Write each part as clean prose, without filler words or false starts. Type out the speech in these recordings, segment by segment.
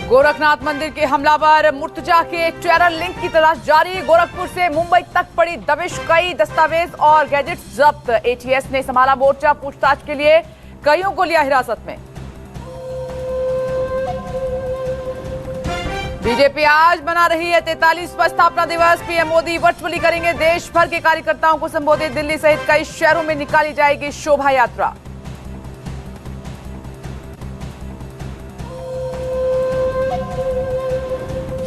गोरखनाथ मंदिर के हमलावर मुर्तजा के टेरर लिंक की तलाश जारी। गोरखपुर से मुंबई तक पड़ी दबिश, कई दस्तावेज और गैजेट्स जब्त। एटीएस ने संभाला मोर्चा, पूछताछ के लिए कईयों को लिया हिरासत में। बीजेपी आज मना रही है 43वां स्थापना दिवस। पीएम मोदी वर्चुअली करेंगे देश भर के कार्यकर्ताओं को संबोधित। दिल्ली सहित कई शहरों में निकाली जाएगी शोभा यात्रा।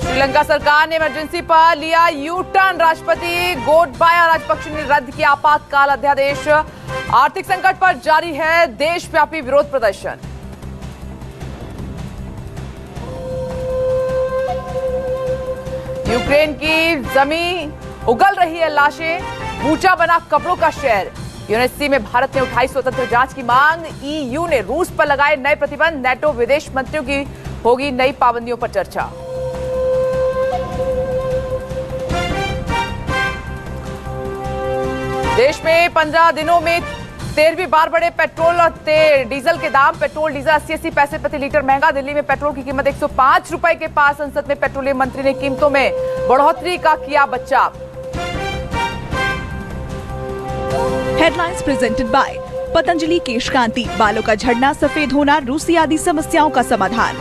श्रीलंका सरकार ने इमरजेंसी पर लिया यू टर्न। राष्ट्रपति गोटबाया राजपक्षे ने रद्द किया आपातकाल अध्यादेश। आर्थिक संकट पर जारी है देशव्यापी विरोध प्रदर्शन। यूक्रेन की जमीन उगल रही है लाशें, बूचा बना कब्रों का शहर। यूएनएससी में भारत ने उठाई स्वतंत्र जांच की मांग। ईयू ने रूस पर लगाए नए प्रतिबंध। नेटो विदेश मंत्रियों की होगी नई पाबंदियों पर चर्चा। देश में 15 दिनों में 13वीं बार बढ़े पेट्रोल और डीजल के दाम। पेट्रोल डीजल 80 पैसे प्रति लीटर महंगा। दिल्ली में पेट्रोल की कीमत 105 रुपए के पास। संसद में पेट्रोलियम मंत्री ने कीमतों में बढ़ोतरी का किया बचाव। हेडलाइंस प्रेजेंटेड बाय पतंजलि केश कांति। बालों का झड़ना, सफेद होना, रूसी आदि समस्याओं का समाधान।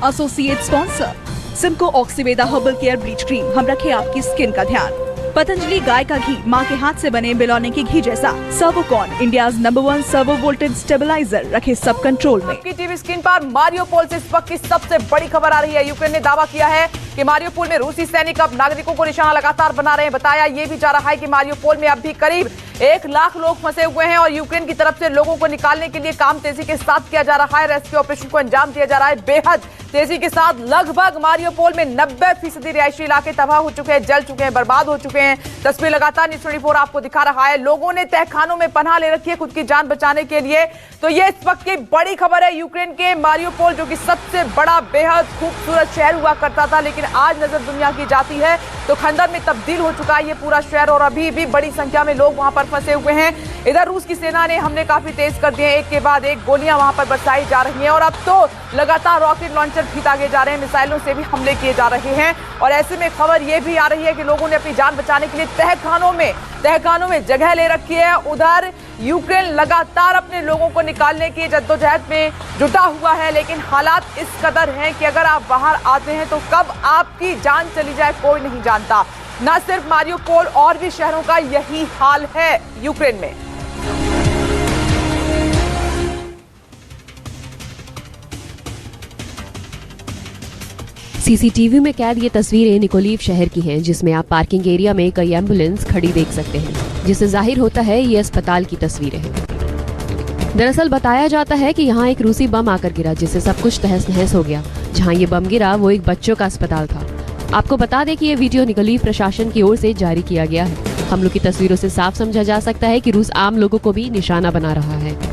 Associate sponsor Simco Oxyveda herbal care bleach cream. हम रखे आपकी स्किन का ध्यान। पतंजलि गाय का घी, माँ के हाथ से बने बिलौने के घी जैसा। Servokon, India's number 1 servo voltage stabiliser, रखे सब कंट्रोल में। आपकी टीवी स्क्रीन पर मारियोपोल से इस वक्त की सबसे बड़ी खबर आ रही है। यूक्रेन ने दावा किया है कि मारियोपोल में रूसी सैनिक अब नागरिकों को निशाना लगातार बना रहे हैं। बताया ये भी जा रहा है कि मारियोपोल में अब भी करीब 1 लाख लोग फंसे हुए हैं और यूक्रेन की तरफ से लोगों को निकालने के लिए काम तेजी के साथ किया जा रहा है। रेस्क्यू ऑपरेशन को अंजाम दिया जा रहा है बेहद तेजी के साथ। लगभग मारियोपोल में 90% रिहायशी इलाके तबाह हो चुके हैं, जल चुके हैं, बर्बाद हो चुके हैं। तस्वीर लगातार न्यूज़ 24 आपको दिखा रहा है। लोगों ने तहखानों में पनाह ले रखी है खुद की जान बचाने के लिए। तो ये इस वक्त की बड़ी खबर है। यूक्रेन के मारियोपोल, जो कि सबसे बड़ा बेहद खूबसूरत शहर हुआ करता था, लेकिन आज नजर दुनिया की जाती है तो खंडर में तब्दील हो चुका है ये पूरा शहर और अभी भी बड़ी संख्या में लोग वहां पर फंसे हुए हैं। इधर रूस की सेना ने हमले काफी तेज कर दिए हैं। एक के बाद एक गोलियां वहां पर बरसाई जा रही हैं और अब तो लगातार रॉकेट लॉन्चर भी दागे जा रहे हैं, मिसाइलों से भी हमले किए जा रहे हैं। और ऐसे में खबर यह भी आ रही है कि लोगों ने अपनी जान बचाने के लिए तहखानों में जगह ले रखी है। उधर यूक्रेन लगातार अपने लोगों को निकालने की जद्दोजहद में जुटा हुआ है, लेकिन हालात इस कदर हैं कि अगर आप बाहर आते हैं तो कब आपकी जान चली जाए कोई नहीं जानता। न सिर्फ मारियोपोल, और भी शहरों का यही हाल है यूक्रेन में। सीसीटीवी में कैद ये तस्वीरें निकोलीव शहर की हैं, जिसमें आप पार्किंग एरिया में कई एम्बुलेंस खड़ी देख सकते हैं, जिससे जाहिर होता है ये अस्पताल की तस्वीरें हैं। दरअसल बताया जाता है कि यहाँ एक रूसी बम आकर गिरा, जिससे सब कुछ तहस नहस हो गया। जहाँ ये बम गिरा वो एक बच्चों का अस्पताल था। आपको बता दें कि ये वीडियो निकोलीव प्रशासन की ओर से जारी किया गया है। हमलों की तस्वीरों से साफ समझा जा सकता है कि रूस आम लोगों को भी निशाना बना रहा है।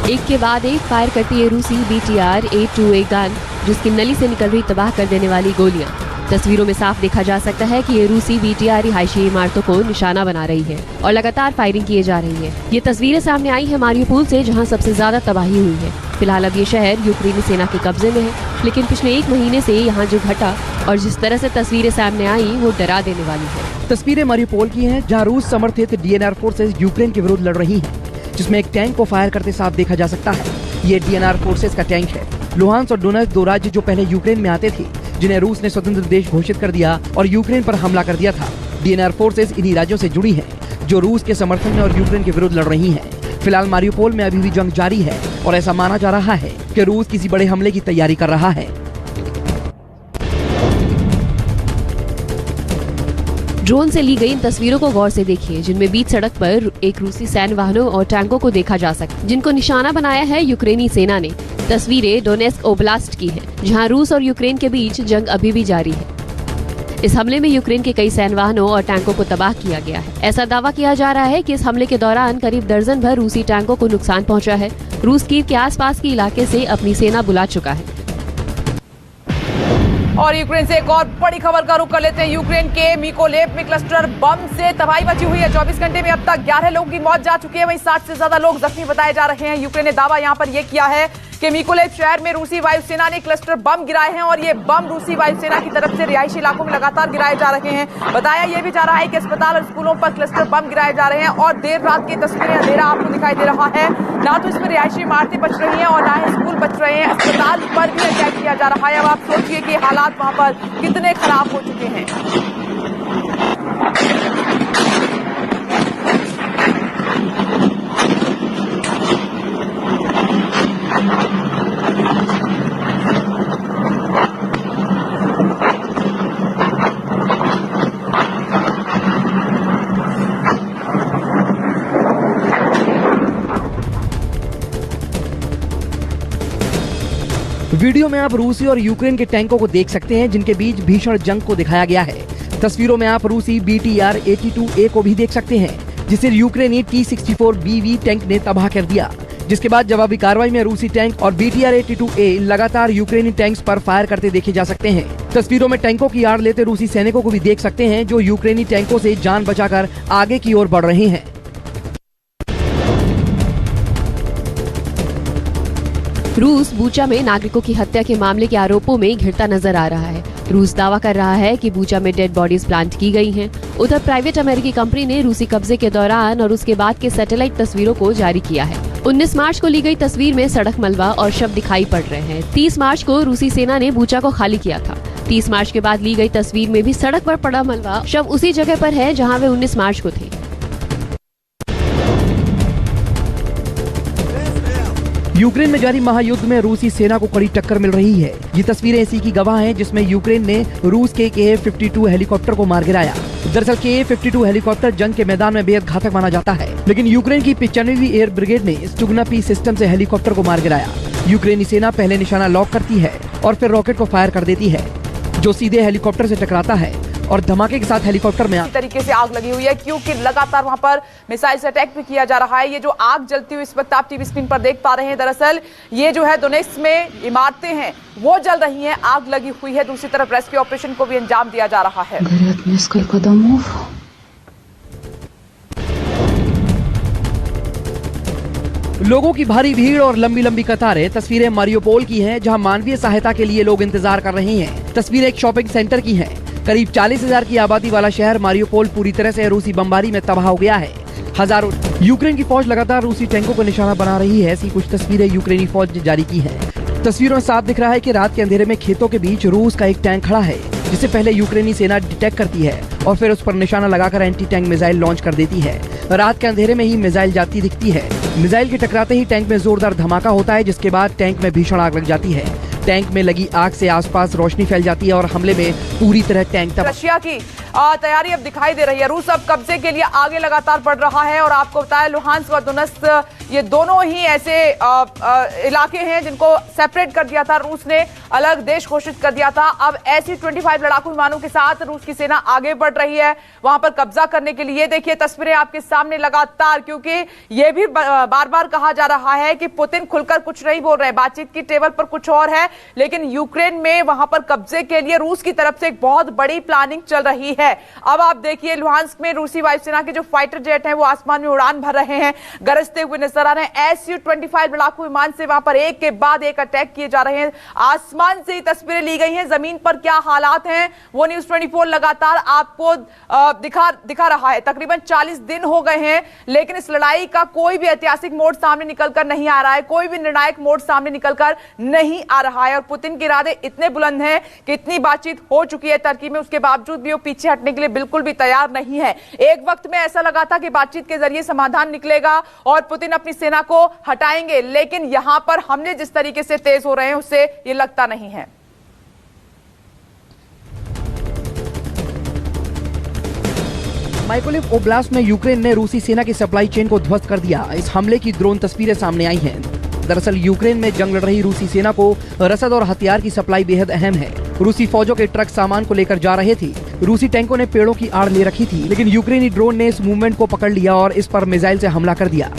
एक के बाद एक फायर करती है रूसी BTR-82A गन, जिसकी नली से निकल रही तबाह कर देने वाली गोलियां। तस्वीरों में साफ देखा जा सकता है कि ये रूसी BTR रिहायशी इमारतों को निशाना बना रही है और लगातार फायरिंग किए जा रही है। ये तस्वीरें सामने आई है मारियोपोल से, जहां सबसे ज्यादा तबाही हुई है। फिलहाल अब ये शहर यूक्रेनी सेना के कब्जे में है, लेकिन पिछले 1 महीने से यहाँ जो घटा और जिस तरह से तस्वीरें सामने आई वो डरा देने वाली है। तस्वीरें मारियोपोल की हैं, जहाँ रूस समर्थित DNR फोर्सेज यूक्रेन के विरुद्ध लड़ रही है, जिसमें एक टैंक को फायर करते साफ देखा जा सकता है। ये DNR फोर्सेस का टैंक है। लुहांस्क और डोनेट्स्क 2 राज्य जो पहले यूक्रेन में आते थे, जिन्हें रूस ने स्वतंत्र देश घोषित कर दिया और यूक्रेन पर हमला कर दिया था। DNR फोर्सेस इन्हीं राज्यों से जुड़ी हैं, जो रूस के समर्थन में और यूक्रेन के विरुद्ध लड़ रही हैं। फिलहाल मारियोपोल में अभी भी जंग जारी है और ऐसा माना जा रहा है कि रूस किसी बड़े हमले की तैयारी कर रहा है। ड्रोन से ली गई इन तस्वीरों को गौर से देखिए, जिनमें बीच सड़क पर एक रूसी सैन्य वाहनों और टैंकों को देखा जा सकता, जिनको निशाना बनाया है यूक्रेनी सेना ने। तस्वीरें डोनेट्स्क ओब्लास्ट की हैं, जहां रूस और यूक्रेन के बीच जंग अभी भी जारी है। इस हमले में यूक्रेन के कई सैन्य वाहनों और टैंकों को तबाह किया गया है। ऐसा दावा किया जा रहा है कि इस हमले के दौरान करीब दर्जन भर रूसी टैंकों को नुकसान पहुंचा है। रूस कीव के आसपास के इलाके से अपनी सेना बुला चुका है। और यूक्रेन से एक और बड़ी खबर का रुख कर लेते हैं। यूक्रेन के मिकोलेव में क्लस्टर बम से तबाही मची हुई है। 24 घंटे में अब तक 11 लोगों की मौत जा चुकी है, वहीं 60 से ज्यादा लोग जख्मी बताए जा रहे हैं। यूक्रेन ने दावा यहां पर यह किया है कि मिकोलेव शहर में रूसी वायुसेना ने क्लस्टर बम गिराए हैं और ये बम रूसी वायुसेना की तरफ से रिहायशी इलाकों में लगातार गिराए जा रहे हैं। बताया यह भी जा रहा है कि अस्पताल और स्कूलों पर क्लस्टर बम गिराए जा रहे हैं और देर रात की तस्वीरें, अंधेरा आपको दिखाई दे रहा है। ना तो इसमें रिहायशी इमारतें बच रही हैं और ना ही स्कूल बच रहे हैं, अस्पताल पर भी अटैक किया जा रहा है। अब आप सोचिए कि हालात वहां पर कितने खराब हो चुके हैं। वीडियो में आप रूसी और यूक्रेन के टैंकों को देख सकते हैं जिनके बीच भीषण जंग को दिखाया गया है। तस्वीरों में आप रूसी BTR-82A को भी देख सकते हैं जिसे यूक्रेनी T-64BV टैंक ने तबाह कर दिया, जिसके बाद जवाबी कार्रवाई में रूसी टैंक और BTR-82A लगातार यूक्रेनी टैंक्स पर फायर करते देखे जा सकते हैं। तस्वीरों में टैंकों की आड़ लेते रूसी सैनिकों को भी देख सकते हैं जो यूक्रेनी टैंकों से जान बचाकर आगे की ओर बढ़ रहे हैं। रूस बूचा में नागरिकों की हत्या के मामले के आरोपों में घिरता नजर आ रहा है। रूस दावा कर रहा है कि बूचा में डेड बॉडीज प्लांट की गई हैं। उधर प्राइवेट अमेरिकी कंपनी ने रूसी कब्जे के दौरान और उसके बाद के सैटेलाइट तस्वीरों को जारी किया है। 19 मार्च को ली गई तस्वीर में सड़क मलबा और शव दिखाई पड़ रहे हैं। 30 मार्च को रूसी सेना ने बूचा को खाली किया था। 30 मार्च के बाद ली गई तस्वीर में भी सड़क पर पड़ा मलबा, शव उसी जगह पर है जहाँ वे 19 मार्च को थे। यूक्रेन में जारी महायुद्ध में रूसी सेना को कड़ी टक्कर मिल रही है। ये तस्वीरें इसी की गवाह हैं जिसमें यूक्रेन ने रूस के KA-52 हेलीकॉप्टर को मार गिराया। दरअसल KA-52 हेलीकॉप्टर जंग के मैदान में बेहद घातक माना जाता है, लेकिन यूक्रेन की 95वीं एयर ब्रिगेड ने स्टुगना P सिस्टम से हेलीकॉप्टर को मार गिराया। यूक्रेनी सेना पहले निशाना लॉक करती है और फिर रॉकेट को फायर कर देती है जो सीधे हेलीकॉप्टर से टकराता है और धमाके के साथ हेलीकॉप्टर में तरीके से आग लगी हुई है, क्योंकि लगातार वहां पर मिसाइल से अटैक भी किया जा रहा है। ये जो आग जलती हुई इस वक्त आप टीवी स्क्रीन पर देख पा रहे हैं, दरअसल ये जो है डोनेट्स्क में इमारतें हैं वो जल रही हैं, आग लगी हुई है। दूसरी तरफ रेस्क्यू ऑपरेशन को भी अंजाम दिया जा रहा है। लोगों की भारी भीड़ और लंबी लंबी कतारें तस्वीरें मारियोपोल की हैं, जहां मानवीय सहायता के लिए लोग इंतजार कर रहे हैं। तस्वीर एक शॉपिंग सेंटर की है। करीब 40,000 की आबादी वाला शहर मारियोपोल पूरी तरह से रूसी बमबारी में तबाह हो गया है। हजारों यूक्रेन की फौज लगातार रूसी टैंकों को निशाना बना रही है। ऐसी कुछ तस्वीरें यूक्रेनी फौज ने जारी की हैं। तस्वीरों में साफ दिख रहा है कि रात के अंधेरे में खेतों के बीच रूस का एक टैंक खड़ा है, जिसे पहले यूक्रेनी सेना डिटेक्ट करती है और फिर उस पर निशाना लगाकर एंटी टैंक मिसाइल लॉन्च कर देती है। रात के अंधेरे में ही मिसाइल जाती दिखती है। मिसाइल के टकराते ही टैंक में जोरदार धमाका होता है, जिसके बाद टैंक में भीषण आग लग जाती है। टैंक में लगी आग से आसपास रोशनी फैल जाती है और हमले में पूरी तरह टैंक तबाह। रशिया की तैयारी अब दिखाई दे रही है। रूस अब कब्जे के लिए आगे लगातार बढ़ रहा है और आपको बताया लुहांस्क और दोनेत्स्क ये दोनों ही ऐसे इलाके हैं जिनको सेपरेट कर दिया था रूस ने, अलग देश घोषित कर दिया था। अब ऐसी 25 लड़ाकू विमानों के साथ रूस की सेना आगे बढ़ रही है वहां पर कब्जा करने के लिए। देखिए तस्वीरें आपके सामने लगातार, क्योंकि ये भी बार बार कहा जा रहा है कि पुतिन खुलकर कुछ नहीं बोल रहे, बातचीत की टेबल पर कुछ और है, लेकिन यूक्रेन में वहां पर कब्जे के लिए रूस की तरफ से एक बहुत बड़ी प्लानिंग चल रही है। अब आप देखिए लुहांस्क में रूसी वायुसेना के जो फाइटर जेट हैं वो आसमान में उड़ान भर रहे हैं, गरजते हुए नजर आ रहे हैं। Su-25 लड़ाकू विमान से वहां पर एक के बाद एक अटैक किए जा रहे हैं। आसमान से ही तस्वीरें ली गई हैं, जमीन पर क्या हालात हैं वो न्यूज़ 24 लगातार आपको दिखा रहा है। तकरीबन 40 दिन हो गए हैं, लेकिन इस लड़ाई का कोई भी ऐतिहासिक मोड़ सामने निकलकर नहीं आ रहा है, कोई भी निर्णायक मोड़ सामने निकलकर नहीं आ रहा है। और पुतिन के इरादे इतने बुलंद हैं कि इतनी बातचीत हो चुकी है टर्की में, उसके बावजूद भी वो पीछे हटने के लिए बिल्कुल भी तैयार नहीं है। एक वक्त में ऐसा लगा था कि बातचीत के जरिए समाधान निकलेगा और पुतिन अपनी सेना को हटाएंगे, लेकिन यहां पर हमले जिस तरीके से तेज हो रहे हैं उससे ये लगता नहीं है। माइकोलेव ओब्लास्ट में यूक्रेन ने रूसी सेना की सप्लाई चेन को ध्वस्त कर दिया। इस हमले की ड्रोन तस्वीरें सामने आई हैं। दरअसल यूक्रेन में जंग लड़ रही रूसी सेना को रसद और हथियार की सप्लाई बेहद अहम है। रूसी फौजों के ट्रक सामान को लेकर जा रहे थे। रूसी टैंकों ने पेड़ों की आड़ ले रखी थी, लेकिन यूक्रेनी ड्रोन ने इस मूवमेंट को पकड़ लिया और इस पर मिसाइल से हमला कर दिया।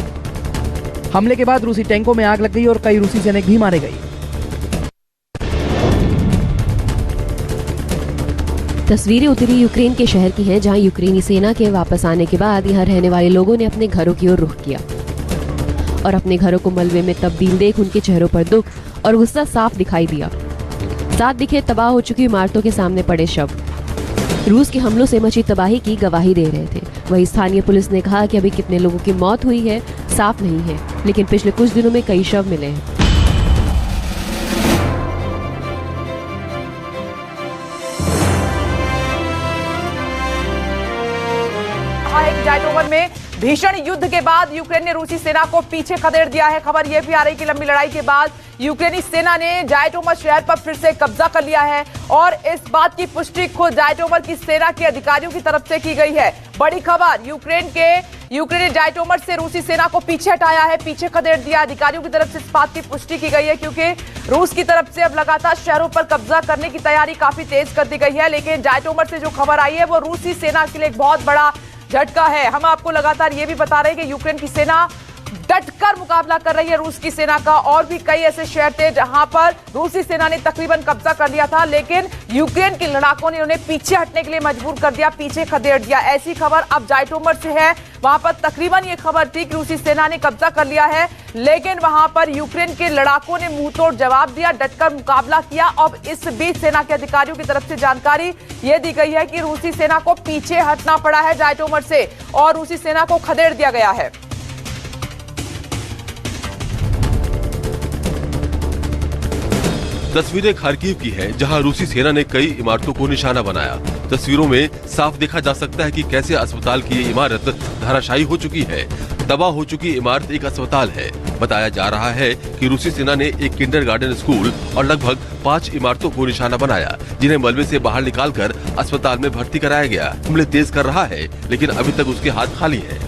हमले के बाद रूसी टैंकों में आग लग गई और कई रूसी सैनिक भी मारे गए। तस्वीरें उत्तरी यूक्रेन के शहर की हैं, जहां यूक्रेनी सेना के वापस आने के बाद यहां रहने वाले लोगों ने अपने घरों की ओर रुख किया और अपने घरों को मलबे में तब्दील देख उनके चेहरों पर दुख और गुस्सा साफ दिखाई दिया। साथ दिखे तबाह हो चुकी इमारतों के सामने पड़े शव रूस के हमलों से मची तबाही की गवाही दे रहे थे। वहीं स्थानीय पुलिस ने कहा कि अभी कितने लोगों की मौत हुई है साफ नहीं है, लेकिन पिछले कुछ दिनों में कई शव मिले हैं। जाइटोमर में भीषण युद्ध के बाद यूक्रेन ने रूसी सेना को पीछे खदेड़ दिया है। खबर यह भी आ रही कि लंबी लड़ाई के बाद यूक्रेनी सेना ने जाइटोमर शहर पर फिर से कब्जा कर लिया है और इस बात की पुष्टि खुद जाइटोमर की सेना के अधिकारियों की तरफ से की गई है। बड़ी खबर, यूक्रेन ने जाइटोमर से रूसी सेना को पीछे हटाया है, पीछे खदेड़ दिया। अधिकारियों की तरफ से इस बात की पुष्टि की गई है क्योंकि रूस की तरफ से अब लगातार शहरों पर कब्जा करने की तैयारी काफी तेज कर दी गई है। लेकिन जाइटोमर से जो खबर आई है वो रूसी सेना के लिए एक बहुत बड़ा झटका है। हम आपको लगातार ये भी बता रहे हैं कि यूक्रेन की सेना डटकर मुकाबला कर रही है रूस की सेना का। और भी कई ऐसे शहर थे जहां पर रूसी सेना ने तकरीबन कब्जा कर लिया था, लेकिन यूक्रेन के लड़ाकों ने उन्हें पीछे हटने के लिए मजबूर कर दिया, पीछे खदेड़ दिया। ऐसी खबर अब जाइटोमर से है। वहां पर तकरीबन ये खबर थी कि रूसी सेना ने कब्जा कर लिया है, लेकिन वहां पर यूक्रेन के लड़ाकों ने मुंहतोड़ जवाब दिया, डटकर मुकाबला किया। अब इस बीच सेना के अधिकारियों की तरफ से जानकारी ये दी गई है कि रूसी सेना को पीछे हटना पड़ा है जाइटोमर से और रूसी सेना को खदेड़ दिया गया है। तस्वीरें खार्किव की है, जहां रूसी सेना ने कई इमारतों को निशाना बनाया। तस्वीरों में साफ देखा जा सकता है कि कैसे अस्पताल की ये इमारत धराशायी हो चुकी है। तबाह हो चुकी इमारत एक अस्पताल है। बताया जा रहा है कि रूसी सेना ने एक किंडरगार्टन स्कूल और लगभग 5 इमारतों को निशाना बनाया, जिन्हें मलबे से बाहर निकालकर अस्पताल में भर्ती कराया गया। हमले तेज कर रहा है, लेकिन अभी तक उसके हाथ खाली है।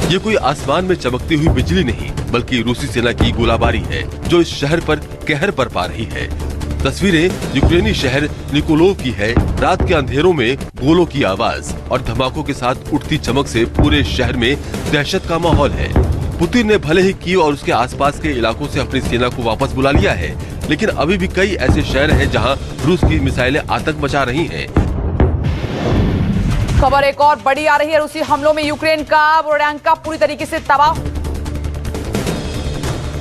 ये कोई आसमान में चमकती हुई बिजली नहीं, बल्कि रूसी सेना की गोलाबारी है जो इस शहर पर कहर बरपा रही है। तस्वीरें यूक्रेनी शहर निकोलोव की है। रात के अंधेरों में गोलों की आवाज और धमाकों के साथ उठती चमक से पूरे शहर में दहशत का माहौल है। पुतिन ने भले ही कीव और उसके आसपास के इलाकों से अपनी सेना को वापस बुला लिया है, लेकिन अभी भी कई ऐसे शहर हैं जहां रूस की मिसाइलें आतंक मचा रही हैं। खबर एक और बड़ी आ रही है। रूसी हमलों में यूक्रेन का बोरोडियांका पूरी तरीके से तबाह।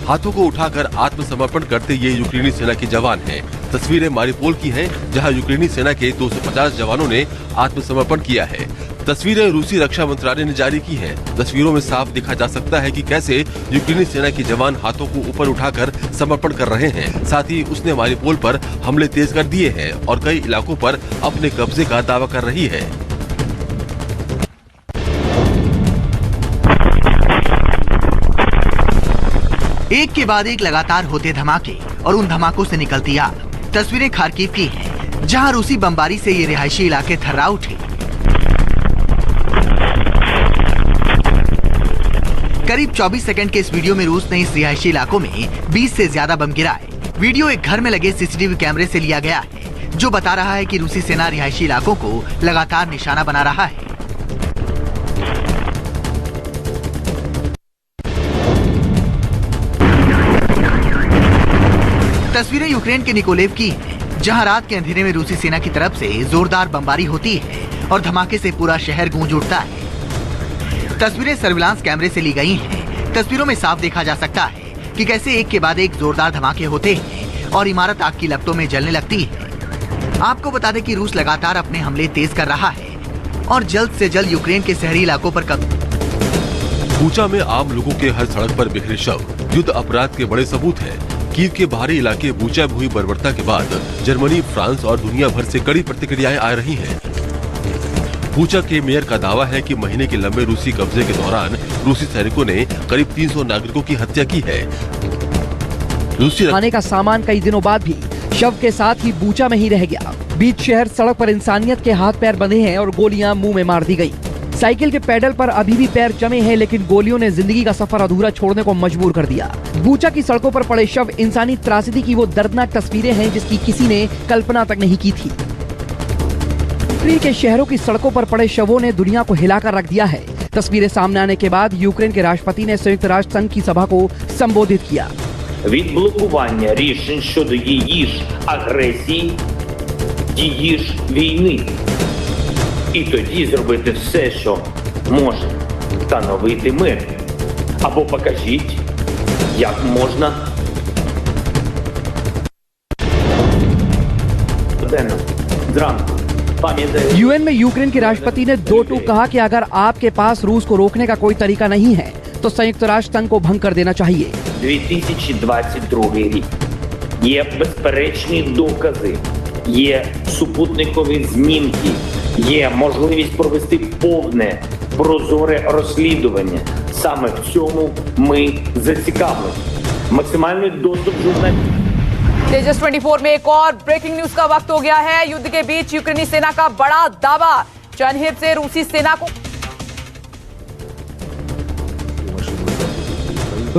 हाथों को उठाकर आत्मसमर्पण करते ये यूक्रेनी सेना के जवान हैं। तस्वीरें मारिपोल की हैं, जहां यूक्रेनी सेना के 250 जवानों ने आत्मसमर्पण किया है। तस्वीरें रूसी रक्षा मंत्रालय ने जारी की हैं। तस्वीरों में साफ देखा जा सकता है कि कैसे यूक्रेनी सेना के जवान हाथों को ऊपर उठाकर समर्पण कर रहे हैं। साथ ही उसने मारिपोल पर हमले तेज कर दिए हैं और कई इलाकों पर अपने कब्जे का दावा कर रही है। एक के बाद एक लगातार होते धमाके और उन धमाकों से निकलती आग। तस्वीरें खार्किव की हैं, जहां रूसी बमबारी से ये रिहायशी इलाके थर्रा उठे। करीब 24 सेकंड के इस वीडियो में रूस ने इस रिहायशी इलाकों में 20 से ज्यादा बम गिराए। वीडियो एक घर में लगे सीसीटीवी कैमरे से लिया गया है, जो बता रहा है कि रूसी सेना रिहायशी इलाकों को लगातार निशाना बना रहा है। तस्वीरें यूक्रेन के निकोलेव की हैं, जहां रात के अंधेरे में रूसी सेना की तरफ से जोरदार बमबारी होती है और धमाके से पूरा शहर गूंज उठता है। तस्वीरें सर्विलांस कैमरे से ली गई हैं। तस्वीरों में साफ देखा जा सकता है कि कैसे एक के बाद एक जोरदार धमाके होते हैं और इमारत आग की लपटों में जलने लगती है। आपको बता दें कि रूस लगातार अपने हमले तेज कर रहा है और जल्द से जल्द यूक्रेन के शहरी इलाकों पर बूचा में आम लोगों के हर सड़क पर बिखरे शव युद्ध अपराध के बड़े सबूत हैं। कीव के बाहरी इलाके बूचा में हुई बर्बरता के बाद जर्मनी, फ्रांस और दुनिया भर से कड़ी प्रतिक्रियाएं आ रही हैं। बूचा के मेयर का दावा है कि महीने के लंबे रूसी कब्जे के दौरान रूसी सैनिकों ने करीब 300 नागरिकों की हत्या की है। रूसी खाने का सामान कई दिनों बाद भी शव के साथ ही बूचा में ही रह गया। बीच शहर सड़क पर इंसानियत के हाथ पैर बंधे हैं और गोलियां मुंह में मार दी गई। साइकिल के पैडल पर अभी भी पैर जमे हैं, लेकिन गोलियों ने जिंदगी का सफर अधूरा छोड़ने को मजबूर कर दिया। बूचा की सड़कों पर पड़े शव इंसानी त्रासदी की वो दर्दनाक तस्वीरें हैं जिसकी किसी ने कल्पना तक नहीं की थी। यूक्रेन के शहरों की सड़कों पर पड़े शवों ने दुनिया को हिलाकर रख दिया है। तस्वीरें सामने आने के बाद यूक्रेन के राष्ट्रपति ने संयुक्त राष्ट्र संघ की सभा को संबोधित किया। від блокування рішень щодо її ж агресії, її ж війни. І тоді зробити все, що може, встановити мир. Або покажіть, як можна यूएन में यूक्रेन के राष्ट्रपति ने 2 टूक कहा कि अगर आपके पास रूस को रोकने का कोई तरीका नहीं है तो संयुक्त राष्ट्र संघ को भंग कर देना चाहिए। 2022 рік. Є безперечні докази, є супутникові знімки, є можливість провести повне, прозоре розслідування. Саме в цьому ми зацікавлені. Максимальний доступ журналістів. तेजस 24 में एक और ब्रेकिंग न्यूज का वक्त हो गया है। युद्ध के बीच यूक्रेनी सेना का बड़ा दावा, चरनिहिव से रूसी सेना को।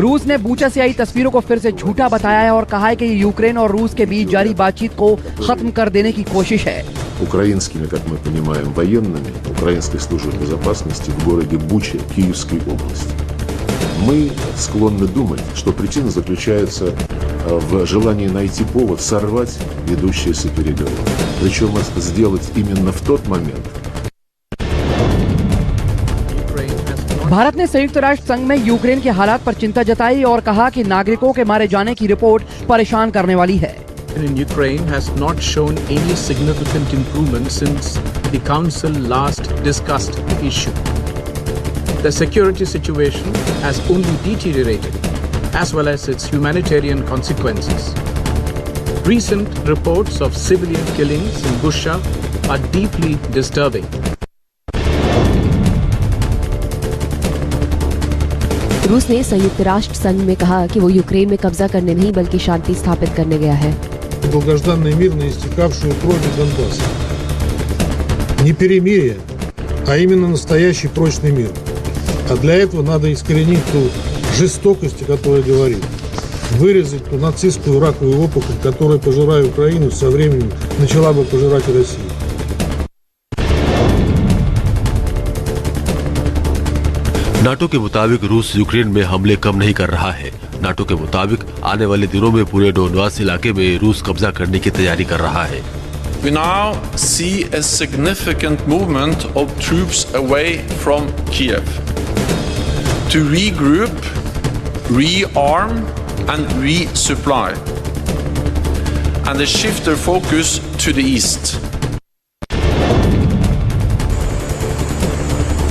रूस ने बूचा से आई तस्वीरों को फिर से झूठा बताया है और कहा है कि ये यूक्रेन और रूस के बीच जारी बातचीत को खत्म कर देने की कोशिश है। Украинскими, как мы понимаем, военными Украинской службы безопасности в городе Буча Киевской области. Мы склонны думать, что причина заключается в желании найти повод сорвать ведущиеся переговоры. Причем сделать именно в тот момент. भारत ने संयुक्त राष्ट्र संघ में यूक्रेन के हालात पर चिंता जताई और कहा कि नागरिकों के मारे जाने की रिपोर्ट परेशान करने वाली है। In Ukraine has not shown any significant improvement since the council last discussed the issue. The security situation has only deteriorated, as well as its humanitarian consequences. Recent reports of civilian killings in Bucha are deeply disturbing. रूस ने संयुक्त राष्ट्र संघ में कहा कि वो Ukraine में कब्जा करने नहीं बल्कि शांति स्थापित करने गया है। Долгожданный мир на истекавшую кровью Донбасса. Не перемирие, а именно настоящий прочный мир. А для этого надо искоренить ту жестокость, о которой я говорил. Вырезать ту нацистскую раковую опухоль, которая, пожирая Украину, со временем начала бы пожирать и Россию. नाटो के मुताबिक रूस यूक्रेन में हमले कम नहीं कर रहा है। नाटो के मुताबिक आने वाले दिनों में पूरे डोनबास इलाके में रूस कब्जा करने की तैयारी कर रहा है। We now see a significant movement of troops away from Kiev to regroup, rearm and resupply, and they shift their focus to the east.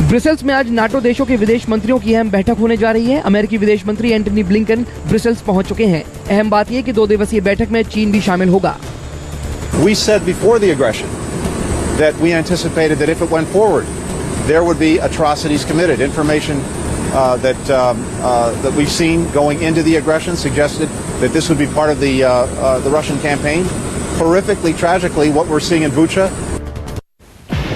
Brussels में आज नाटो देशों के विदेश मंत्रियों की अहम बैठक होने जा रही है। अमेरिकी विदेश मंत्री एंटनी ब्लिंकन ब्रसेल्स पहुंच चुके हैं। अहम बात यह कि 2 दिवसीय बैठक में चीन भी शामिल होगा। We said before the aggression that we anticipated that if it went forward, there would be atrocities committed. Information that we've seen going into the aggression suggested that this would be part of the Russian campaign. Horrifically, tragically, what we're seeing in Bucha.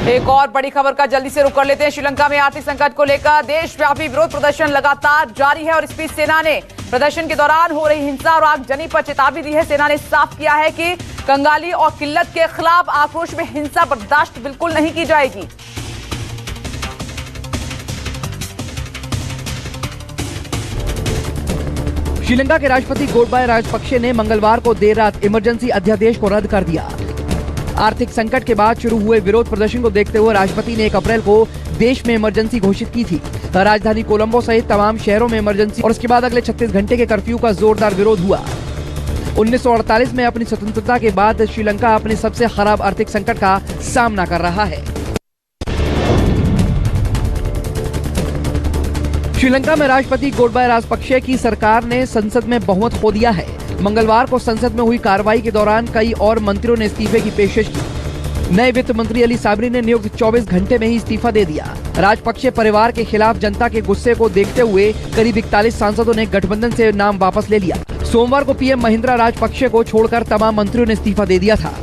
एक और बड़ी खबर का जल्दी से रुख कर लेते हैं। श्रीलंका में आर्थिक संकट को लेकर देशव्यापी विरोध प्रदर्शन लगातार जारी है और इस बीच सेना ने प्रदर्शन के दौरान हो रही हिंसा और आगजनी पर चेतावनी दी है। सेना ने साफ किया है कि कंगाली और किल्लत के खिलाफ आक्रोश में हिंसा बर्दाश्त बिल्कुल नहीं की जाएगी। श्रीलंका के राष्ट्रपति गोटबाया राजपक्षे ने मंगलवार को देर रात इमरजेंसी अध्यादेश को रद्द कर दिया। आर्थिक संकट के बाद शुरू हुए विरोध प्रदर्शन को देखते हुए राष्ट्रपति ने 1 अप्रैल को देश में इमरजेंसी घोषित की थी। राजधानी कोलंबो सहित तमाम शहरों में इमरजेंसी और उसके बाद अगले 36 घंटे के कर्फ्यू का जोरदार विरोध हुआ। 1948 में अपनी स्वतंत्रता के बाद श्रीलंका अपने सबसे खराब आर्थिक संकट का सामना कर रहा है। श्रीलंका में राष्ट्रपति गोटबाया राजपक्षे की सरकार ने संसद में बहुमत खो दिया है। मंगलवार को संसद में हुई कार्रवाई के दौरान कई और मंत्रियों ने इस्तीफे की पेशकश की। नए वित्त मंत्री अली साबरी ने नियुक्त 24 घंटे में ही इस्तीफा दे दिया। राजपक्षे परिवार के खिलाफ जनता के गुस्से को देखते हुए करीब 41 सांसदों ने गठबंधन से नाम वापस ले लिया। सोमवार को पीएम महिंद्रा राजपक्षे को छोड़कर तमाम मंत्रियों ने इस्तीफा दे दिया था।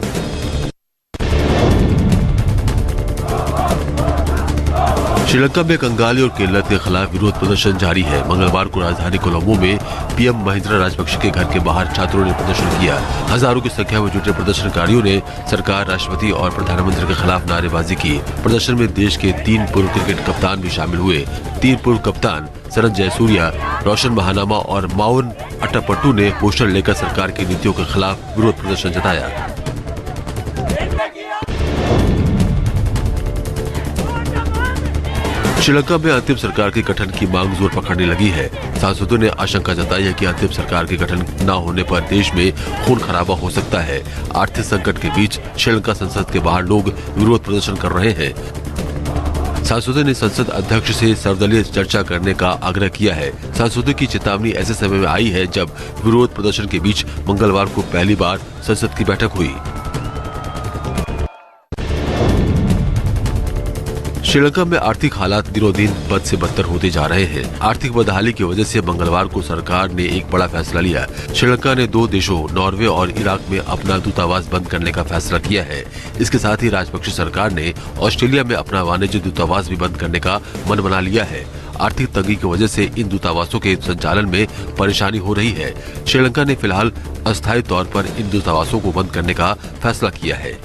श्रीलंका में कंगाली और किल्लत के खिलाफ विरोध प्रदर्शन जारी है। मंगलवार को राजधानी कोलंबो में पीएम महिंद्रा राजपक्षे के घर के बाहर छात्रों ने प्रदर्शन किया। हजारों की संख्या में जुटे प्रदर्शनकारियों ने सरकार, राष्ट्रपति और प्रधानमंत्री के खिलाफ नारेबाजी की। प्रदर्शन में देश के 3 पूर्व क्रिकेट कप्तान भी शामिल हुए। 3 पूर्व कप्तान सरन जयसूर्या, रोशन महानामा और माउन अट्टापट्टू ने पोस्टर लेकर सरकार की नीतियों के खिलाफ विरोध प्रदर्शन जताया। श्रीलंका में अंतिम सरकार के गठन की मांग जोर पकड़ने लगी है। सांसदों ने आशंका जताई है कि अंतिम सरकार के गठन न होने पर देश में खून खराबा हो सकता है। आर्थिक संकट के बीच श्रीलंका संसद के बाहर लोग विरोध प्रदर्शन कर रहे हैं। सांसदों ने संसद अध्यक्ष से सर्वदलीय चर्चा करने का आग्रह किया है। सांसदों की चेतावनी ऐसे समय में आई है जब विरोध प्रदर्शन के बीच मंगलवार को पहली बार संसद की बैठक हुई। श्रीलंका में आर्थिक हालात दिनों दिन बद से बदतर होते जा रहे हैं। आर्थिक बदहाली की वजह से मंगलवार को सरकार ने एक बड़ा फैसला लिया। श्रीलंका ने 2 देशों नॉर्वे और इराक में अपना दूतावास बंद करने का फैसला किया है। इसके साथ ही राजपक्षे सरकार ने ऑस्ट्रेलिया में अपना वाणिज्य दूतावास भी बंद करने का मन बना लिया है। आर्थिक तंगी की वजह से इन दूतावासों के संचालन में परेशानी हो रही है। श्रीलंका ने फिलहाल अस्थायी तौर पर इन दूतावासों को बंद करने का फैसला किया है।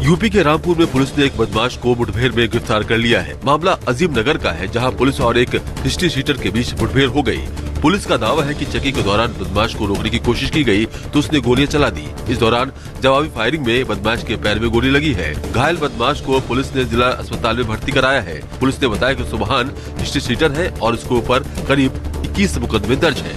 यूपी के रामपुर में पुलिस ने एक बदमाश को मुठभेड़ में गिरफ्तार कर लिया है। मामला अजीम नगर का है, जहां पुलिस और एक हिस्ट्री शीटर के बीच मुठभेड़ हो गई। पुलिस का दावा है कि चेकिंग के दौरान बदमाश को रोकने की कोशिश की गई तो उसने गोलियां चला दी। इस दौरान जवाबी फायरिंग में बदमाश के पैर में गोली लगी है। घायल बदमाश को पुलिस ने जिला अस्पताल में भर्ती कराया है। पुलिस ने बताया कि सुबहान हिस्ट्री शीटर है और उसके ऊपर करीब 21 मुकदमे दर्ज है।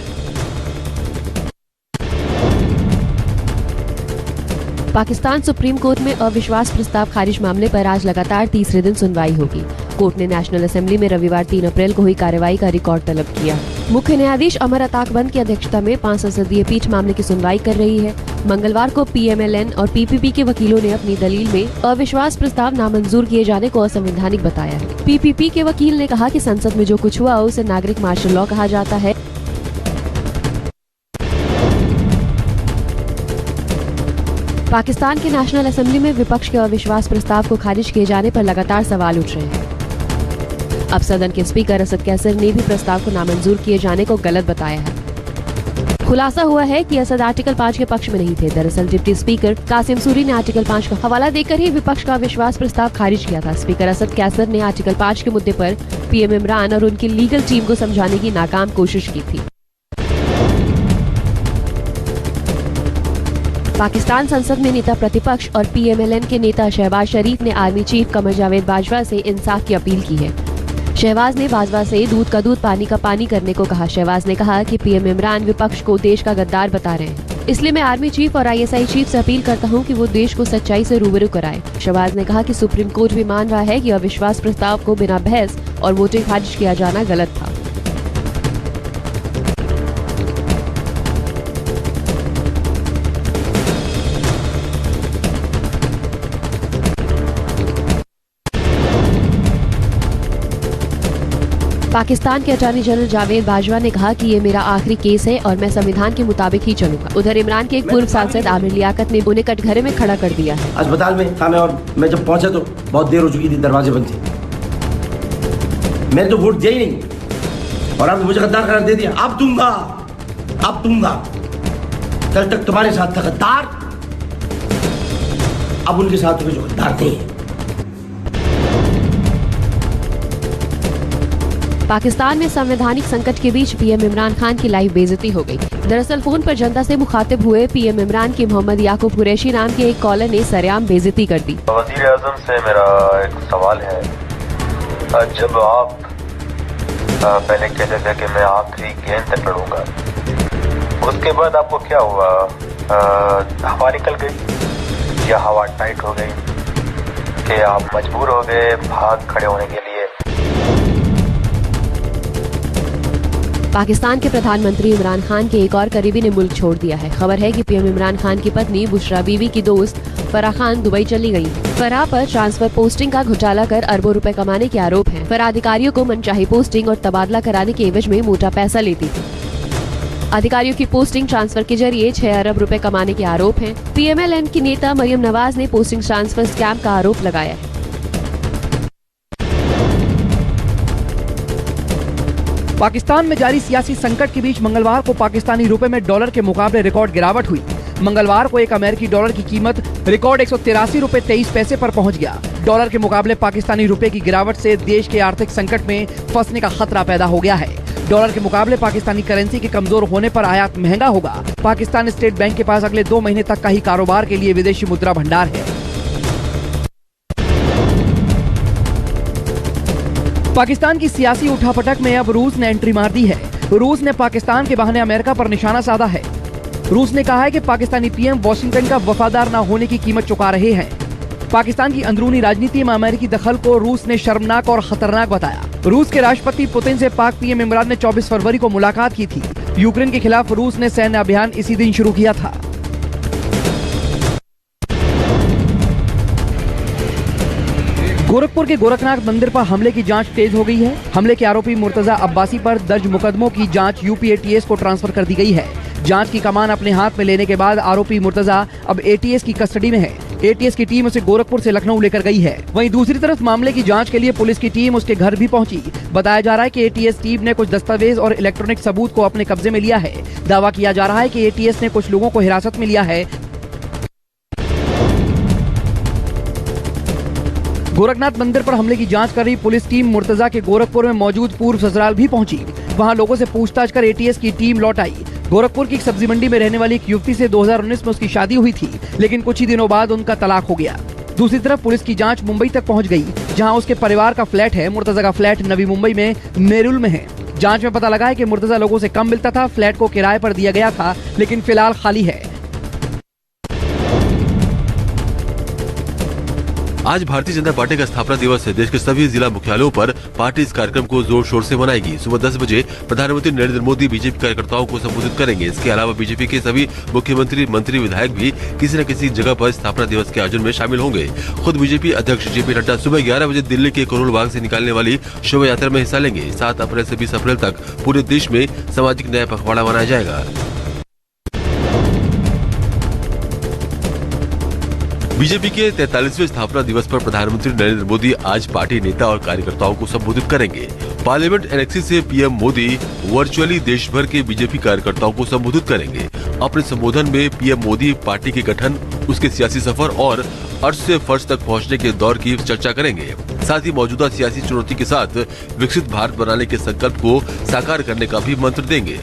पाकिस्तान सुप्रीम कोर्ट में अविश्वास प्रस्ताव खारिज मामले पर आज लगातार तीसरे दिन सुनवाई होगी। कोर्ट ने नेशनल असेंबली में रविवार 3 अप्रैल को हुई कार्रवाई का रिकॉर्ड तलब किया। मुख्य न्यायाधीश अमर अताकबंद की अध्यक्षता में 5 संसदीय पीठ मामले की सुनवाई कर रही है। मंगलवार को PMLN और PPP के वकीलों ने अपनी दलील में अविश्वास प्रस्ताव नामंजूर किए जाने को असंवैधानिक बताया है। PPP के वकील ने कहा कि संसद में जो कुछ हुआ उसे नागरिक मार्शल लॉ कहा जाता है। पाकिस्तान के नेशनल असेंबली में विपक्ष के अविश्वास प्रस्ताव को खारिज किए जाने पर लगातार सवाल उठ रहे हैं। अब सदन के स्पीकर असद कैसर ने भी प्रस्ताव को नामंजूर किए जाने को गलत बताया है। खुलासा हुआ है कि असद आर्टिकल 5 के पक्ष में नहीं थे। दरअसल डिप्टी स्पीकर कासिम सूरी ने आर्टिकल 5 का हवाला देकर ही विपक्ष का अविश्वास प्रस्ताव खारिज किया था। स्पीकर असद कैसर ने आर्टिकल 5 के मुद्दे पर PM इमरान और उनकी लीगल टीम को समझाने की नाकाम कोशिश की थी। पाकिस्तान संसद में नेता प्रतिपक्ष और PMLN के नेता शहबाज शरीफ ने आर्मी चीफ कमर जावेद बाजवा से इंसाफ की अपील की है। शहबाज ने बाजवा से दूध का दूध पानी का पानी करने को कहा। शहबाज ने कहा कि PM इमरान विपक्ष को देश का गद्दार बता रहे हैं, इसलिए मैं आर्मी चीफ और ISI चीफ से अपील करता हूं कि वो देश को सच्चाई से रूबरू कराएं। शहबाज ने कहा कि सुप्रीम कोर्ट भी मान रहा है कि अविश्वास प्रस्ताव को बिना बहस और वोटिंग खारिज किया जाना गलत था। पाकिस्तान के अटॉर्नी जनरल जावेद बाजवा ने कहा कि ये मेरा आखिरी केस है और मैं संविधान के मुताबिक ही चलूंगा। उधर इमरान के एक पूर्व सांसद आमिर लियाकत ने उन्हें कटघरे में खड़ा कर दिया है। अस्पताल में था मैं और मैं जब पहुंचा तो बहुत देर हो चुकी थी, दरवाजे बंद थे। मैंने तो वोट दिया ही नहीं और आपने मुझे गद्दार करार दे दिया। अब दूंगा। कल तक तुम्हारे साथ था गद्दार, अब उनके साथ जो गद्दार नहीं है। पाकिस्तान में संवैधानिक संकट के बीच PM इमरान खान की लाइव बेइज्जती हो गई। दरअसल फोन पर जनता से मुखातिब हुए PM इमरान के मोहम्मद याकूब कुरैशी नाम के एक कॉलर ने सरेआम बेइज्जती कर दी। वज़ीर आज़म से मेरा एक सवाल है। जब आप पहले कहते थे कि मैं आखिरी गेंद तक लड़ूंगा, उसके बाद आपको क्या हुआ? हवा निकल गई या हवा टाइट हो गई कि आप मजबूर हो गए भाग खड़े होने के लिए? पाकिस्तान के प्रधानमंत्री इमरान खान के एक और करीबी ने मुल्क छोड़ दिया है। खबर है कि PM इमरान खान की पत्नी बुशरा बीवी की दोस्त फराह खान दुबई चली गई। फराह पर ट्रांसफर पोस्टिंग का घोटाला कर अरबों रुपए कमाने के आरोप हैं। फराह अधिकारियों को मनचाही पोस्टिंग और तबादला कराने के एवज में मोटा पैसा लेती थी। अधिकारियों की पोस्टिंग ट्रांसफर के जरिए 6 अरब रुपए कमाने के आरोप हैं। पीएमएल-एन की नेता मरियम नवाज ने पोस्टिंग ट्रांसफर स्कैम का आरोप लगाया है। पाकिस्तान में जारी सियासी संकट के बीच मंगलवार को पाकिस्तानी रुपए में डॉलर के मुकाबले रिकॉर्ड गिरावट हुई। मंगलवार को एक अमेरिकी डॉलर की कीमत रिकॉर्ड 183 रुपए 23 पैसे पर पहुंच गया। डॉलर के मुकाबले पाकिस्तानी रुपए की गिरावट से देश के आर्थिक संकट में फंसने का खतरा पैदा हो गया है। डॉलर के मुकाबले पाकिस्तानी करेंसी के कमजोर होने पर आयात महंगा होगा। पाकिस्तान स्टेट बैंक के पास अगले 2 महीने तक का ही कारोबार के लिए विदेशी मुद्रा भंडार है। पाकिस्तान की सियासी उठापटक में अब रूस ने एंट्री मार दी है। रूस ने पाकिस्तान के बहाने अमेरिका पर निशाना साधा है। रूस ने कहा है कि पाकिस्तानी पीएम वॉशिंगटन का वफादार न होने की कीमत चुका रहे हैं। पाकिस्तान की अंदरूनी राजनीति में अमेरिकी दखल को रूस ने शर्मनाक और खतरनाक बताया। रूस के राष्ट्रपति पुतिन से पाक पीएम इमरान ने 24 फरवरी को मुलाकात की थी। यूक्रेन के खिलाफ रूस ने सैन्य अभियान इसी दिन शुरू किया था। गोरखपुर के गोरखनाथ मंदिर पर हमले की जांच तेज हो गई है। हमले के आरोपी मुर्तजा अब्बासी पर दर्ज मुकदमों की जांच यूपी एटीएस को ट्रांसफर कर दी गई है। जांच की कमान अपने हाथ में लेने के बाद आरोपी मुर्तजा अब एटीएस की कस्टडी में है। एटीएस की टीम उसे गोरखपुर से लखनऊ लेकर गई है। वहीं दूसरी तरफ मामले की जांच के लिए पुलिस की टीम उसके घर भी पहुंची। बताया जा रहा है कि एटीएस टीम ने कुछ दस्तावेज और इलेक्ट्रॉनिक सबूत को अपने कब्जे में लिया है। दावा किया जा रहा है कि एटीएस ने कुछ लोगों को हिरासत में लिया है। गोरखनाथ मंदिर पर हमले की जांच कर रही पुलिस टीम मुर्तजा के गोरखपुर में मौजूद पूर्व ससुराल भी पहुंची। वहां लोगों से पूछताछ कर एटीएस की टीम लौट आई। गोरखपुर की एक सब्जी मंडी में रहने वाली एक युवती से 2019 में उसकी शादी हुई थी, लेकिन कुछ ही दिनों बाद उनका तलाक हो गया। दूसरी तरफ पुलिस की जांच मुंबई तक पहुंच गई, जहां उसके परिवार का फ्लैट है। मुर्तजा का फ्लैट नवी मुंबई में नेरुल में है। जांच में पता लगा है कि मुर्तजा लोगों से कम मिलता था। फ्लैट को किराए पर दिया गया था, लेकिन फिलहाल खाली है। आज भारतीय जनता पार्टी का स्थापना दिवस है। देश के सभी जिला मुख्यालयों पर पार्टी इस कार्यक्रम को जोर शोर से मनाएगी। सुबह 10 बजे प्रधानमंत्री नरेंद्र मोदी बीजेपी कार्यकर्ताओं को संबोधित करेंगे। इसके अलावा बीजेपी के सभी मुख्यमंत्री, मंत्री, विधायक भी किसी न किसी जगह पर स्थापना दिवस के आयोजन में शामिल होंगे। खुद बीजेपी अध्यक्ष जेपी नड्डा सुबह 11 बजे दिल्ली के करोल बाग से निकालने वाली शोभा यात्रा में हिस्सा लेंगे। 7 अप्रैल से 20 अप्रैल तक पूरे देश में सामाजिक न्याय पखवाड़ा मनाया जाएगा। बीजेपी के 43वें स्थापना दिवस पर प्रधानमंत्री नरेंद्र मोदी आज पार्टी नेता और कार्यकर्ताओं को संबोधित करेंगे। पार्लियामेंट एनेक्सी से पीएम मोदी वर्चुअली देश भर के बीजेपी कार्यकर्ताओं को संबोधित करेंगे। अपने संबोधन में पीएम मोदी पार्टी के गठन, उसके सियासी सफर और अर्श से फर्श तक पहुंचने के दौर की चर्चा करेंगे। साथ ही मौजूदा सियासी चुनौती के साथ विकसित भारत बनाने के संकल्प को साकार करने का भी मंत्र देंगे।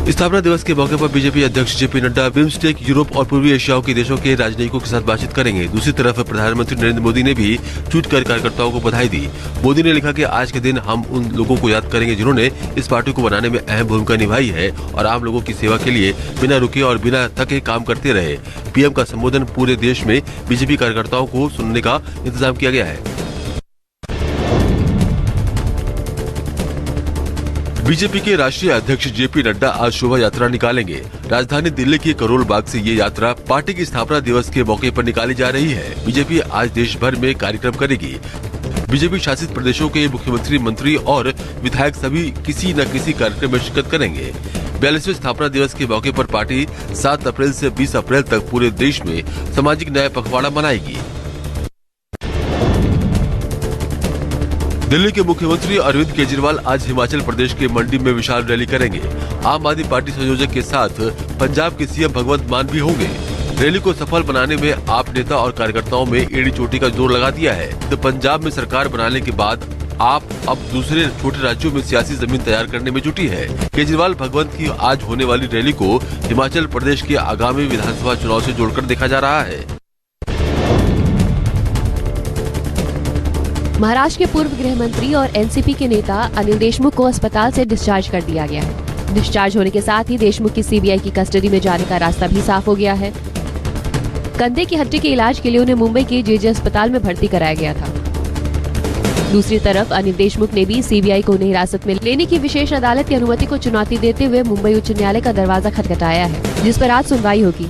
स्थापना दिवस के मौके पर बीजेपी अध्यक्ष जेपी नड्डा बिम्स्टेक, यूरोप और पूर्वी एशिया के देशों के राजनयिकों के साथ बातचीत करेंगे। दूसरी तरफ प्रधानमंत्री नरेंद्र मोदी ने भी ट्वीट कर कार्यकर्ताओं को बधाई दी। मोदी ने लिखा कि आज के दिन हम उन लोगों को याद करेंगे जिन्होंने इस पार्टी को बनाने में अहम भूमिका निभाई है और आम लोगों की सेवा के लिए बिना रुके और बिना थके काम करते रहे। पीएम का संबोधन पूरे देश में बीजेपी कार्यकर्ताओं को सुनने का इंतजाम किया गया है। बीजेपी के राष्ट्रीय अध्यक्ष जेपी नड्डा आज शोभा यात्रा निकालेंगे। राजधानी दिल्ली के करोल बाग से ये यात्रा पार्टी की स्थापना दिवस के मौके पर निकाली जा रही है। बीजेपी आज देश भर में कार्यक्रम करेगी। बीजेपी शासित प्रदेशों के मुख्यमंत्री, मंत्री और विधायक सभी किसी न किसी कार्यक्रम में शिरकत करेंगे। 42वें स्थापना दिवस के मौके पर पार्टी 7 अप्रैल से 20 अप्रैल तक पूरे देश में सामाजिक न्याय पखवाड़ा मनाएगी। दिल्ली के मुख्यमंत्री अरविंद केजरीवाल आज हिमाचल प्रदेश के मंडी में विशाल रैली करेंगे। आम आदमी पार्टी संयोजक के साथ पंजाब के सीएम भगवंत मान भी होंगे। रैली को सफल बनाने में आप नेता और कार्यकर्ताओं में एड़ी चोटी का जोर लगा दिया है। तो पंजाब में सरकार बनाने के बाद आप अब दूसरे छोटे राज्यों में सियासी जमीन तैयार करने में जुटी है। केजरीवाल भगवंत की आज होने वाली रैली को हिमाचल प्रदेश के आगामी विधानसभा चुनाव से जोड़कर देखा जा रहा है। महाराष्ट्र के पूर्व गृह मंत्री और एनसीपी के नेता अनिल देशमुख को अस्पताल से डिस्चार्ज कर दिया गया है। डिस्चार्ज होने के साथ ही देशमुख की सीबीआई की कस्टडी में जाने का रास्ता भी साफ हो गया है। कंधे की हड्डी के इलाज के लिए उन्हें मुंबई के जेजे अस्पताल में भर्ती कराया गया था। दूसरी तरफ अनिल देशमुख ने भी सीबीआई को उन्हें हिरासत में लेने की विशेष अदालत की अनुमति को चुनौती देते हुए मुंबई उच्च न्यायालय का दरवाजा खटखटाया है, जिस पर आज सुनवाई होगी।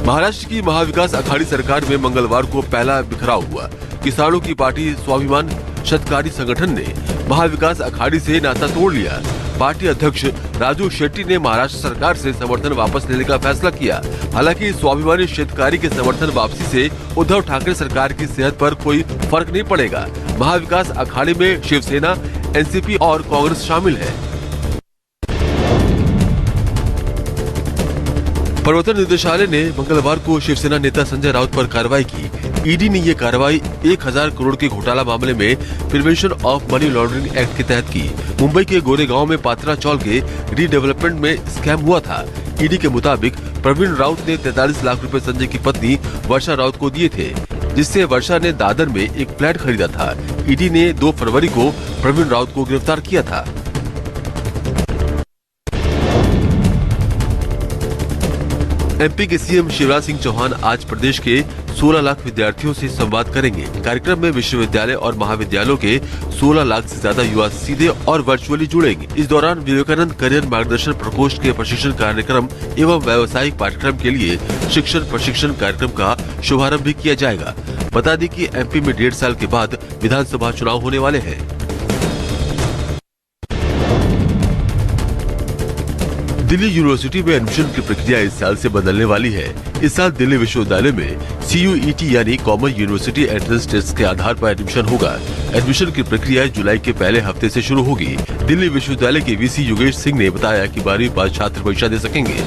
महाराष्ट्र की महाविकास अघाड़ी सरकार में मंगलवार को पहला बिखराव हुआ। किसानों की पार्टी स्वाभिमान शतकारी संगठन ने महाविकास अखाड़ी से नाता तोड़ लिया। पार्टी अध्यक्ष राजू शेट्टी ने महाराष्ट्र सरकार से समर्थन वापस लेने का फैसला किया। हालांकि स्वाभिमानी शेतकारी के समर्थन वापसी से उद्धव ठाकरे सरकार की सेहत पर कोई फर्क नहीं पड़ेगा। महाविकास अखाड़े में शिवसेना, एनसीपी और कांग्रेस शामिल है। प्रवर्तन निदेशालय ने मंगलवार को शिवसेना नेता संजय राउत पर कार्रवाई की। ईडी ने ये कार्रवाई 1000 करोड़ के घोटाला मामले में prevention of money laundering act के तहत की। मुंबई के गोरेगांव में पात्रा चौल के रीडेवलपमेंट में स्कैम हुआ था। ईडी के मुताबिक प्रवीण राउत ने 43 लाख रुपए संजय की पत्नी वर्षा राउत को दिए थे, जिससे वर्षा ने दादर में एक फ्लैट खरीदा था। ईडी ने 2 फरवरी को प्रवीण राउत को गिरफ्तार किया था। एमपी के सीएम शिवराज सिंह चौहान आज प्रदेश के 16 लाख विद्यार्थियों से संवाद करेंगे। कार्यक्रम में विश्वविद्यालय और महाविद्यालयों के 16 लाख से ज्यादा युवा सीधे और वर्चुअली जुड़ेंगे। इस दौरान विवेकानंद करियर मार्गदर्शन प्रकोष्ठ के प्रशिक्षण कार्यक्रम एवं व्यावसायिक पाठ्यक्रम के लिए शिक्षण प्रशिक्षण कार्यक्रम का शुभारंभ भी किया जाएगा। बता दें कि एमपी में 1.5 साल के बाद विधानसभा चुनाव होने वाले हैं। दिल्ली यूनिवर्सिटी में एडमिशन की प्रक्रिया इस साल से बदलने वाली है। इस साल दिल्ली विश्वविद्यालय में CUET यानी कॉमन यूनिवर्सिटी एंट्रेंस टेस्ट के आधार पर एडमिशन होगा। एडमिशन की प्रक्रिया जुलाई के पहले हफ्ते से शुरू होगी। दिल्ली विश्वविद्यालय के VC योगेश सिंह ने बताया कि 12वीं पास छात्र परीक्षा दे सकेंगे।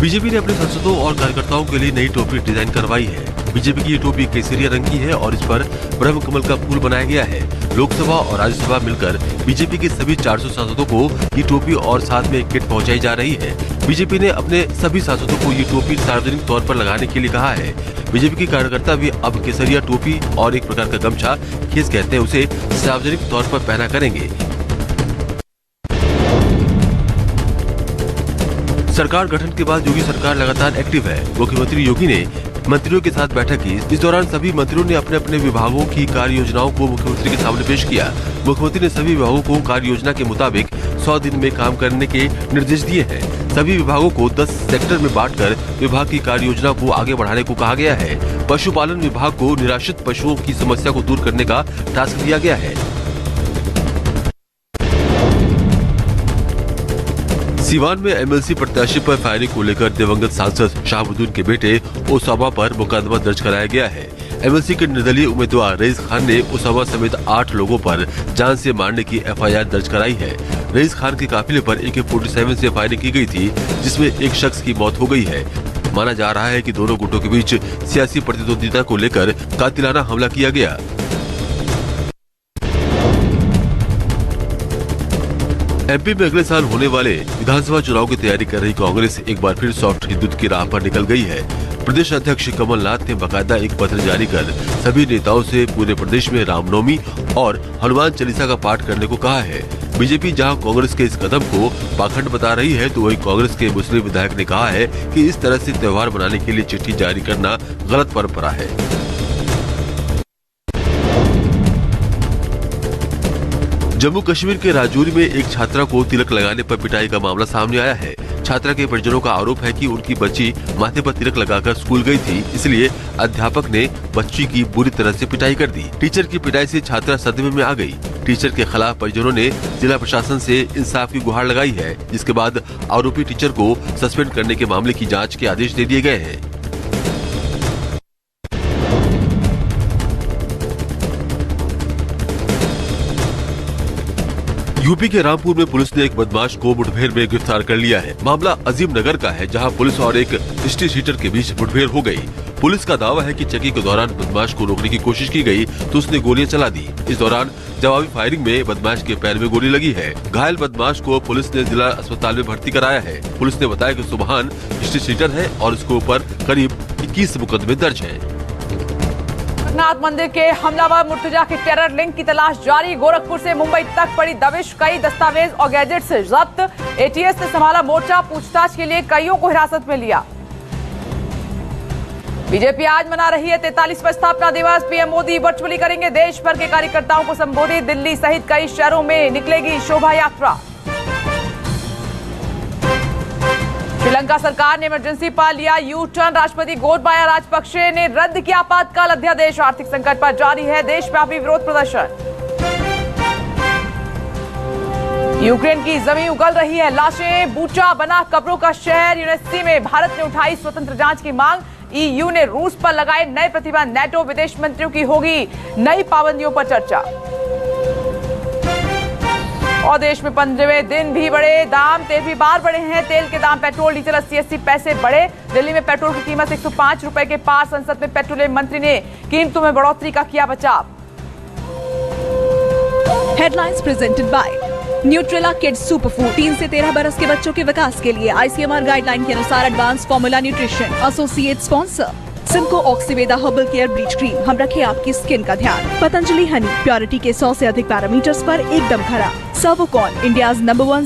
बीजेपी ने अपने सांसदों और कार्यकर्ताओं के लिए नई टोपी डिजाइन करवाई है। बीजेपी की ये टोपी केसरिया रंग की है और इस पर ब्रह्म कमल का फूल बनाया गया है। लोकसभा और राज्यसभा मिलकर बीजेपी के सभी 400 सांसदों को ये टोपी और साथ में एक किट पहुंचाई जा रही है। बीजेपी ने अपने सभी सांसदों को ये टोपी सार्वजनिक तौर पर लगाने के लिए कहा है। बीजेपी के कार्यकर्ता भी अब केसरिया टोपी और एक प्रकार का गमछा, खेस कहते हैं उसे, सार्वजनिक तौर पर पहना करेंगे। सरकार गठन के बाद योगी सरकार लगातार एक्टिव है। मुख्यमंत्री योगी ने मंत्रियों के साथ बैठक की। इस दौरान सभी मंत्रियों ने अपने अपने विभागों की कार्य योजनाओं को मुख्यमंत्री के सामने पेश किया। मुख्यमंत्री ने सभी विभागों को कार्य योजना के मुताबिक 100 दिन में काम करने के निर्देश दिए हैं। सभी विभागों को 10 सेक्टर में बांटकर विभाग की कार्य योजना को आगे बढ़ाने को कहा गया है। पशुपालन विभाग को निराश्रित पशुओं की समस्या को दूर करने का टास्क दिया गया है। सीवान में MLC प्रत्याशी पर फायरिंग को लेकर दिवंगत सांसद शाहबुद्दीन के बेटे ओसामा पर मुकदमा दर्ज कराया गया है। MLC के निर्दलीय उम्मीदवार रईस खान ने ओसामा समेत 8 लोगों पर जान से मारने की FIR दर्ज कराई है। रईस खान के काफिले पर AK-47 से फायरिंग की गई थी, जिसमें एक शख्स की मौत हो गई है। माना जा रहा है कि दोनों गुटों के बीच सियासी प्रतिद्वंदिता को लेकर कातिलाना हमला किया गया। MP में अगले साल होने वाले विधानसभा चुनाव की तैयारी कर रही कांग्रेस एक बार फिर सॉफ्ट हिंदुत्व की राह पर निकल गई है। प्रदेश अध्यक्ष कमलनाथ ने बाकायदा एक पत्र जारी कर सभी नेताओं से पूरे प्रदेश में रामनवमी और हनुमान चालीसा का पाठ करने को कहा है। बीजेपी जहां कांग्रेस के इस कदम को पाखंड बता रही है, तो वहीं कांग्रेस के मुस्लिम विधायक ने कहा है कि इस तरह से त्योहार मनाने के लिए चिट्ठी जारी करना गलत परंपरा है। जम्मू कश्मीर के राजौरी में एक छात्रा को तिलक लगाने पर पिटाई का मामला सामने आया है। छात्रा के परिजनों का आरोप है कि उनकी बच्ची माथे पर तिलक लगाकर स्कूल गई थी, इसलिए अध्यापक ने बच्ची की बुरी तरह से पिटाई कर दी। टीचर की पिटाई से छात्रा सदमे में आ गई। टीचर के खिलाफ परिजनों ने जिला प्रशासन से इंसाफ की गुहार लगाई है, जिसके बाद आरोपी टीचर को सस्पेंड करने के मामले की जाँच के आदेश दे दिए गए हैं। यूपी के रामपुर में पुलिस ने एक बदमाश को मुठभेड़ में गिरफ्तार कर लिया है। मामला अजीम नगर का है, जहां पुलिस और एक स्ट्रीट शीटर के बीच मुठभेड़ हो गई। पुलिस का दावा है कि चेकिंग के दौरान बदमाश को रोकने की कोशिश की गई तो उसने गोलियां चला दी। इस दौरान जवाबी फायरिंग में बदमाश के पैर में गोली लगी है। घायल बदमाश को पुलिस ने जिला अस्पताल में भर्ती कराया है। पुलिस ने बताया कि सुबहान स्ट्रीट शीटर है और उसके ऊपर करीब 21 मुकदमे दर्ज है। नाथ मंदिर के हमलावर मुर्तजा के टेरर लिंक की तलाश जारी। गोरखपुर से मुंबई तक पड़ी दबिश, कई दस्तावेज और गैजेट्स जब्त। ATS ने संभाला मोर्चा, पूछताछ के लिए कईयों को हिरासत में लिया। बीजेपी आज मना रही है 43वां स्थापना दिवस। PM मोदी वर्चुअली करेंगे देश भर के कार्यकर्ताओं को संबोधित। दिल्ली सहित कई शहरों में निकलेगी शोभा यात्रा। श्रीलंका सरकार ने इमरजेंसी पर लिया यू टर्न। राष्ट्रपति गोटबाया राजपक्षे ने रद्द किया आपातकाल अध्यादेश। आर्थिक संकट पर जारी है देशव्यापी विरोध प्रदर्शन। यूक्रेन की जमीन उगल रही है लाशें, बूचा बना कब्रों का शहर। यूएनएससी में भारत ने उठाई स्वतंत्र जांच की मांग। ईयू ने रूस पर लगाए नए प्रतिबंध। नेटो विदेश मंत्रियों की होगी नई पाबंदियों पर चर्चा। और देश में 15वें दिन भी बढ़े दाम, तेल भी बार बढ़े हैं। तेल के दाम, पेट्रोल डीजल 80 पैसे बढ़े। दिल्ली में पेट्रोल की कीमत 105 रुपए के पार। संसद में पेट्रोलियम मंत्री ने कीमतों में बढ़ोतरी का किया बचाव। Headlines presented by Nutrela kids superfood. 3 से 13 बरस के बच्चों के विकास के लिए आईसीएमआर गाइडलाइन के अनुसार advance formula nutrition. Associate sponsor Simco Oxyveda herbal care bleach cream. हम रखें आपकी स्किन का ध्यान। पतंजलि हनी, प्योरिटी के 100 से अधिक पैरामीटर्स पर एकदम खरा। Servokon, India's number 1